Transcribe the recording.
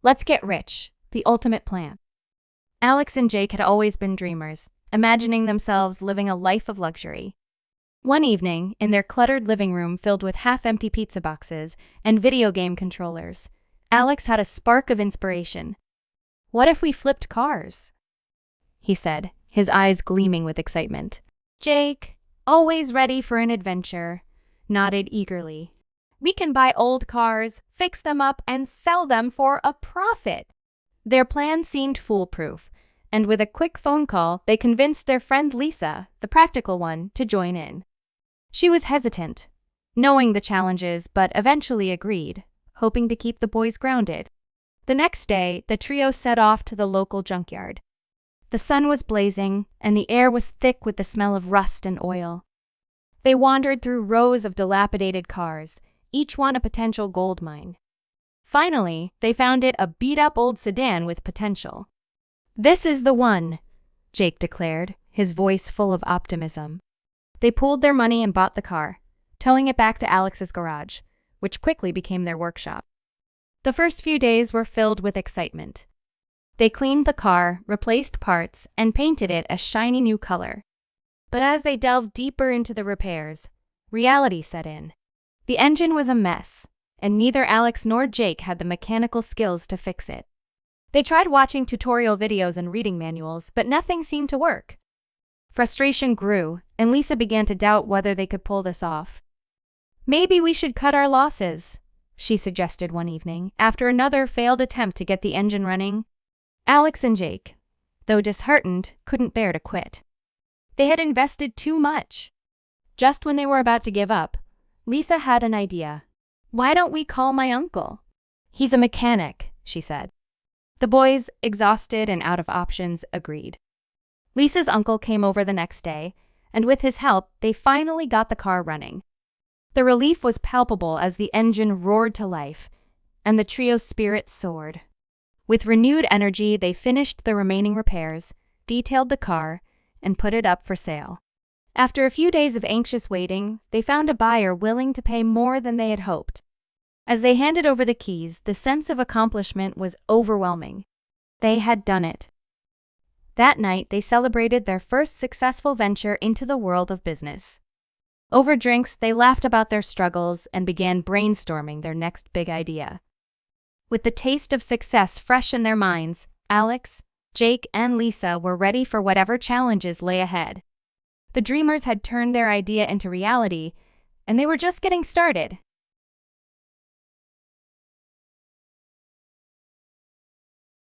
Let's get rich, the ultimate plan. Alex and Jake had always been dreamers, imagining themselves living a life of luxury. One evening, in their cluttered living room filled with half-empty pizza boxes and video game controllers, Alex had a spark of inspiration. "What if we flipped cars?" he said, his eyes gleaming with excitement. Jake, always ready for an adventure, nodded eagerly. "We can buy old cars, fix them up, and sell them for a profit." Their plan seemed foolproof, and with a quick phone call, they convinced their friend Lisa, the practical one, to join in. She was hesitant, knowing the challenges, but eventually agreed, hoping to keep the boys grounded. The next day, the trio set off to the local junkyard. The sun was blazing, and the air was thick with the smell of rust and oil. They wandered through rows of dilapidated cars, each one a potential gold mine. Finally, they found it a beat-up old sedan with potential. "This is the one," Jake declared, his voice full of optimism. They pooled their money and bought the car, towing it back to Alex's garage, which quickly became their workshop. The first few days were filled with excitement. They cleaned the car, replaced parts, and painted it a shiny new color. But as they delved deeper into the repairs, reality set in. The engine was a mess, and neither Alex nor Jake had the mechanical skills to fix it. They tried watching tutorial videos and reading manuals, but nothing seemed to work. Frustration grew, and Lisa began to doubt whether they could pull this off. "Maybe we should cut our losses," she suggested one evening, after another failed attempt to get the engine running. Alex and Jake, though disheartened, couldn't bear to quit. They had invested too much. Just when they were about to give up, Lisa had an idea. "Why don't we call my uncle? He's a mechanic," she said. The boys, exhausted and out of options, agreed. Lisa's uncle came over the next day, and with his help, they finally got the car running. The relief was palpable as the engine roared to life, and the trio's spirits soared. With renewed energy, they finished the remaining repairs, detailed the car, and put it up for sale. After a few days of anxious waiting, they found a buyer willing to pay more than they had hoped. As they handed over the keys, the sense of accomplishment was overwhelming. They had done it. That night, they celebrated their first successful venture into the world of business. Over drinks, they laughed about their struggles and began brainstorming their next big idea. With the taste of success fresh in their minds, Alex, Jake, and Lisa were ready for whatever challenges lay ahead. The dreamers had turned their idea into reality, and they were just getting started.